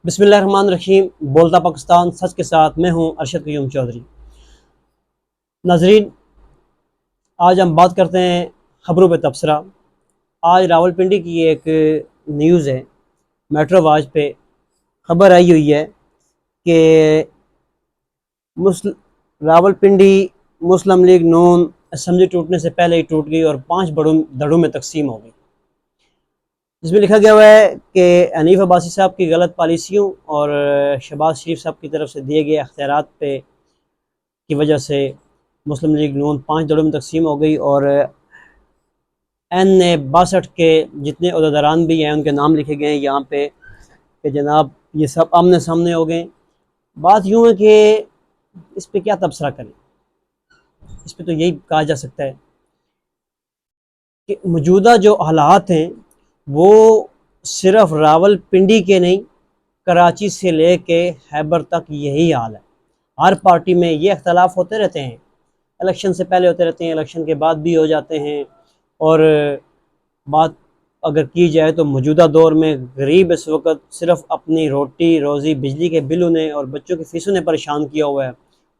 बिस्मिल्लाह रहमान रहीम। बोलता पाकिस्तान सच के साथ मैं हूं अरशद क़य्यूम चौधरी। नाजरीन, आज हम बात करते हैं खबरों पे तबसरा। आज रावलपिंडी की एक न्यूज़ है, मेट्रो वाच पे खबर आई हुई है कि रावलपिंडी मुस्लिम लीग नून असम्बली टूटने से पहले ही टूट गई और 5 बड़ों धड़ों में तकसीम हो गई। जिसमें लिखा गया हुआ है कि हनीफ अब्बासी साहब की गलत पॉलिसियों और शहबाज शरीफ साहब की तरफ से दिए गए अख्तियारात पे की वजह से मुस्लिम लीग नून 5 दड़ों में तकसीम हो गई और N62 के जितने अहदेदारान भी हैं उनके नाम लिखे गए हैं यहाँ पे कि जनाब ये सब आमने सामने हो गए। बात यूँ है कि इस पर क्या तबसरा करें। इस पर तो यही कहा जा सकता है कि मौजूदा जो हालात हैं वो सिर्फ रावलपिंडी के नहीं, कराची से ले के खैबर तक यही हाल है। हर पार्टी में ये अख्तलाफ होते रहते हैं, इलेक्शन से पहले होते रहते हैं, इलेक्शन के बाद भी हो जाते हैं। और बात अगर की जाए तो मौजूदा दौर में गरीब इस वक्त सिर्फ अपनी रोटी रोज़ी, बिजली के बिल उन्हें और बच्चों की फ़ीसों ने परेशान किया हुआ है।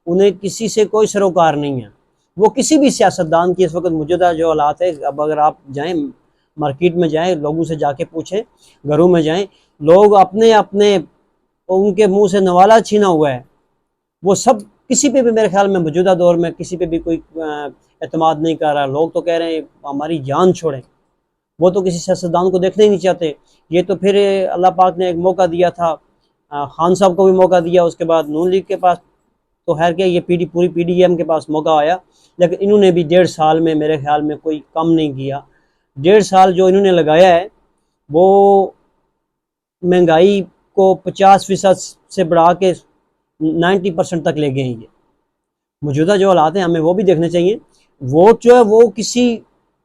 उन्हें किसी से कोई सरोकार नहीं है। वो किसी भी सियासतदान की इस वक्त मौजूदा जो हालात है, अब अगर आप जाएँ मार्केट में जाएँ, लोगों से जाके पूछें, घरों में जाएँ, लोग अपने अपने उनके मुंह से नवाला छीना हुआ है। वो सब किसी पे भी मेरे ख्याल में मौजूदा दौर में किसी पे भी कोई एतमाद नहीं कर रहा। लोग तो कह रहे हैं हमारी जान छोड़ें, वो तो किसी सियासतदान को देखना ही नहीं चाहते। ये तो फिर अल्लाह पाक ने एक मौका दिया था, खान साहब को भी मौका दिया, उसके बाद नून लीग के पास तो खैर क्या, ये पूरी PDM के पास मौका आया, लेकिन इन्होंने भी 1.5 साल में मेरे ख्याल में कोई कम नहीं किया। 1.5 साल जो इन्होंने लगाया है वो महंगाई को 50% से बढ़ा के 90% तक ले गए हैं। ये मौजूदा जो हालात हैं हमें वो भी देखने चाहिए। वोट जो है वो किसी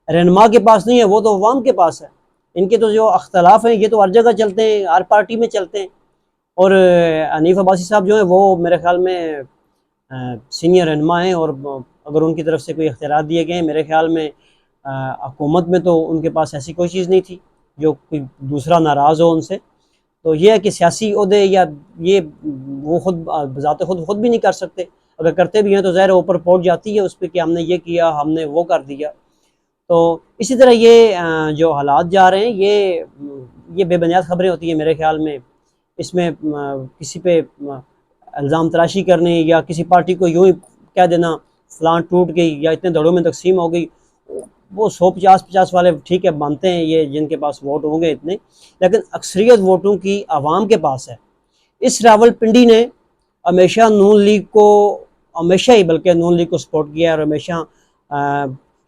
रहनुमा के पास नहीं है, वो तो अवाम के पास है। इनके तो जो अख्तलाफ हैं ये तो हर जगह चलते हैं, हर पार्टी में चलते हैं। और हनीफ अब्बासी साहब जो है वो मेरे ख्याल में सीनियर रहनुमा हैं, और अगर उनकी तरफ से कोई इख्तियारात दिए गए हैं, मेरे ख्याल में हुकूमत में तो उनके पास ऐसी कोई चीज़ नहीं थी जो कोई दूसरा नाराज़ हो उनसे। तो ये है कि सियासी ओहदे या ये वो खुद बज़ाते खुद भी नहीं कर सकते। अगर करते भी हैं तो ज़ाहिर ऊपर पहुंच जाती है उस पर कि हमने ये किया, हमने वो कर दिया। तो इसी तरह ये जो हालात जा रहे हैं ये बेबुनियाद खबरें होती हैं मेरे ख्याल में। इसमें किसी पे इल्ज़ाम तराशी करने या किसी पार्टी को यूँ ही कह देना फलां टूट गई या इतने दड़ों में तकसीम हो गई, वो 150 वाले ठीक है मानते हैं ये जिनके पास वोट होंगे इतने, लेकिन अक्सरियत वोटों की आवाम के पास है। इस रावलपिंडी ने हमेशा नून लीग को, हमेशा ही बल्कि नून लीग को सपोर्ट किया है, और हमेशा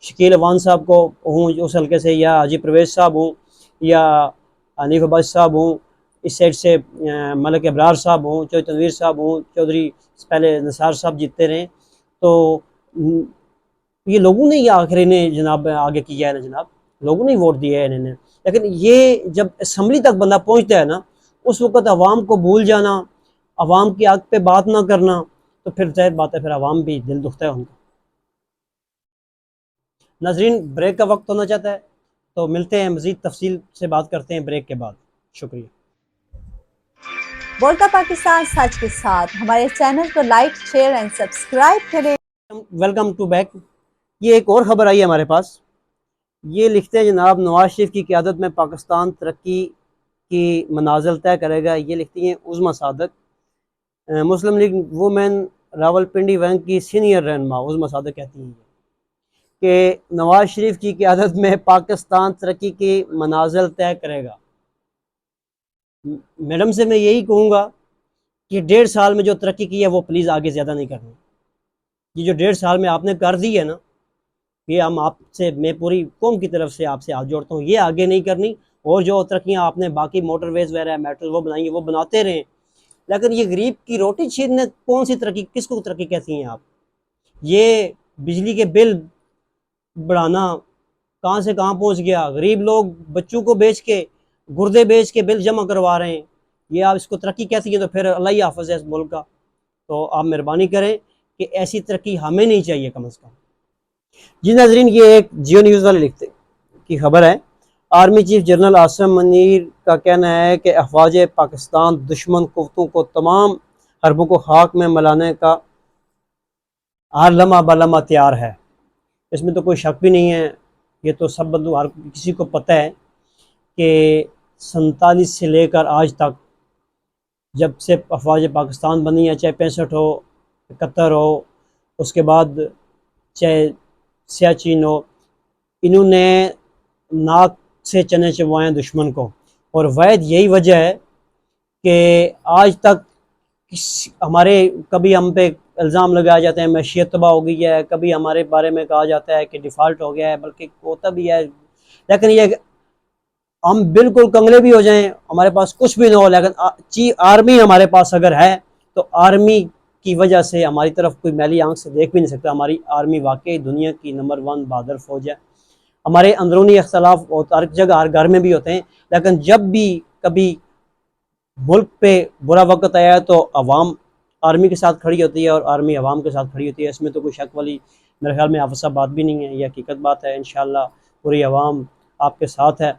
शकील अवान साहब को हूँ उस हल्के से, या हाजी परवेज़ साहब हूँ, या हनीफ अब्बासी साहब हूँ, इस साइड से मलिक अबरार साहब हूँ, चौधरी तनवीर साहब हूँ, चौधरी पहले निसार साहब जीतते रहे। तो ये लोगों ने ये आखिर इन्हें जनाब आगे किया है ना जनाब, लोगों ने वोट दिया है इन्हें। लेकिन ये जब असम्बली तक बंदा पहुंचता है ना, उस वक्त आवाम को भूल जाना, आवाम की आग पे बात ना करना, तो फिर जाहिर बात है फिर आवाम भी दिल दुखता है उनका। नाजरीन, ब्रेक का वक्त होना चाहता है, तो मिलते हैं, मज़ीद तफसील से बात करते हैं ब्रेक के बाद। शुक्रिया। बोलता पाकिस्तान सच के साथ हमारे चैनल को लाइक, शेयर एंड सब्सक्राइब करें। Welcome to back. ये एक और ख़बर आई है हमारे पास। ये लिखते हैं जनाब, नवाज शरीफ की क़यादत में पाकिस्तान तरक्की की मनाजिल तय करेगा। ये लिखती हैं उज़मा सादक, मुस्लिम लीग वुमेन रावलपिंडी वैंग की सीनियर रहनुमा उज़मा सादक कहती हैं कि नवाज शरीफ की क़यादत में पाकिस्तान तरक्की की मनाजिल तय करेगा। मैडम से मैं यही कहूँगा कि 1.5 साल में जो तरक्की की है वो प्लीज़ आगे ज़्यादा नहीं करनी। ये जो 1.5 साल में आपने कर दी है ना, ये हम आपसे, मैं पूरी कौम की तरफ से आपसे हाथ जोड़ता हूँ, ये आगे नहीं करनी। और जो तरक्कियाँ आपने बाकी मोटरवेज़ वगैरह मेट्रो वो बनाएंगे वो बनाते रहें, लेकिन ये गरीब की रोटी छीनने कौन सी तरक्की, किसको तरक्की कहती हैं आप? ये बिजली के बिल बढ़ाना कहाँ से कहाँ पहुँच गया। गरीब लोग बच्चों को बेच के, गुर्दे बेच के बिल जमा करवा रहे हैं। ये आप इसको तरक्की कहती हैं? तो फिर अल्लाह ही हाफ़िज़ है इस मुल्क का। तो आप मेहरबानी करें कि ऐसी तरक्की हमें नहीं चाहिए कम अज़ कम। जी नाज़रीन, ये एक जियो न्यूज़ वाले लिखते की खबर है। Army chief general Asim Munir کا کہنا ہے کہ افواج پاکستان دشمن قوتوں کو تمام حربوں کو خاک میں ملانے کا ہر لمحہ بلمحہ تیار ہے۔ اس میں تو کوئی شک بھی نہیں ہے، یہ تو سب بندو ہر کسی کو پتہ ہے کہ 47 سے لے کر آج تک جب سے افواج پاکستان بنی ہے، چاہے 65 ہو، 71 ہو، اس کے بعد چاہے سیاچین ہو، انہوں نے ناک سے چنے چبوائے دشمن کو، اور واحد یہی وجہ ہے کہ آج تک ہمارے کبھی ہم پہ الزام لگائے جاتے ہیں معیشت تباہ ہو گئی ہے، کبھی ہمارے بارے میں کہا جاتا ہے کہ ڈیفالٹ ہو گیا ہے، بلکہ ہوتا بھی ہے، لیکن یہ ہم بالکل کنگلے بھی ہو جائیں، ہمارے پاس کچھ بھی نہ ہو، لیکن آرمی ہمارے پاس اگر ہے تو آرمی کی وجہ سے ہماری طرف کوئی میلی آنکھ سے دیکھ بھی نہیں سکتا۔ ہماری آرمی واقعی دنیا کی نمبر 1 بہادر فوج ہے۔ ہمارے اندرونی اختلاف ہر جگہ ہر گھر میں بھی ہوتے ہیں، لیکن جب بھی کبھی ملک پہ برا وقت آیا ہے تو عوام آرمی کے ساتھ کھڑی ہوتی ہے اور آرمی عوام کے ساتھ کھڑی ہوتی ہے۔ اس میں تو کوئی شک والی میرے خیال میں آفسہ بات بھی نہیں ہے، یہ حقیقت بات ہے۔ انشاءاللہ پوری عوام آپ کے ساتھ ہے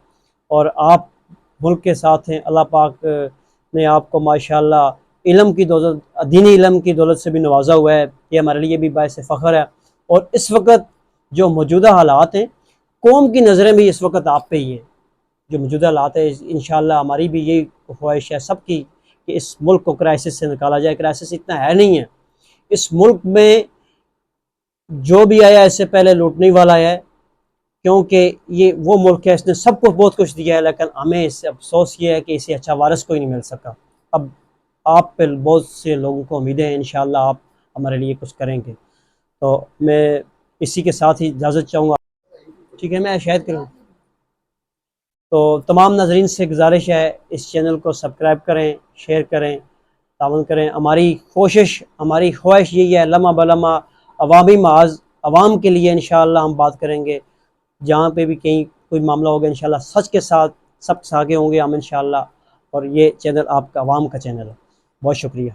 اور آپ ملک کے ساتھ ہیں۔ اللہ پاک نے آپ کو ماشاءاللہ علم کی دولت، دینی علم کی دولت سے بھی نوازا ہوا ہے، یہ ہمارے لیے بھی باعث فخر ہے۔ اور اس وقت جو موجودہ حالات ہیں، قوم کی نظریں بھی اس وقت آپ پہ ہی ہیں۔ جو موجودہ حالات ہے، انشاءاللہ ہماری بھی یہی خواہش ہے سب کی کہ اس ملک کو کرائسس سے نکالا جائے۔ کرائسس اتنا ہے نہیں ہے، اس ملک میں جو بھی آیا اس سے پہلے لوٹنے والا ہے، کیونکہ یہ وہ ملک ہے، اس نے سب کو بہت کچھ دیا ہے، لیکن ہمیں اس سے افسوس یہ ہے کہ اسے اچھا وارث کوئی نہیں مل سکا۔ اب آپ پہ بہت سے لوگوں کو امیدیں ہیں، انشاءاللہ آپ ہمارے لیے کچھ کریں گے۔ تو میں اسی کے ساتھ ہی اجازت چاہوں گا، ٹھیک ہے؟ میں شاید کروں تو تمام ناظرین سے گزارش ہے اس چینل کو سبسکرائب کریں، شیئر کریں، تعاون کریں۔ ہماری کوشش، ہماری خواہش یہی ہے، لمحہ بلمحہ عوامی محاذ عوام کے لیے انشاءاللہ ہم بات کریں گے۔ جہاں پہ بھی کہیں کوئی معاملہ ہوگا انشاءاللہ سچ کے ساتھ سب سے آگے ہوں گے ہم انشاءاللہ، اور یہ چینل آپ کا عوام کا چینل ہے۔ بہت شکریہ۔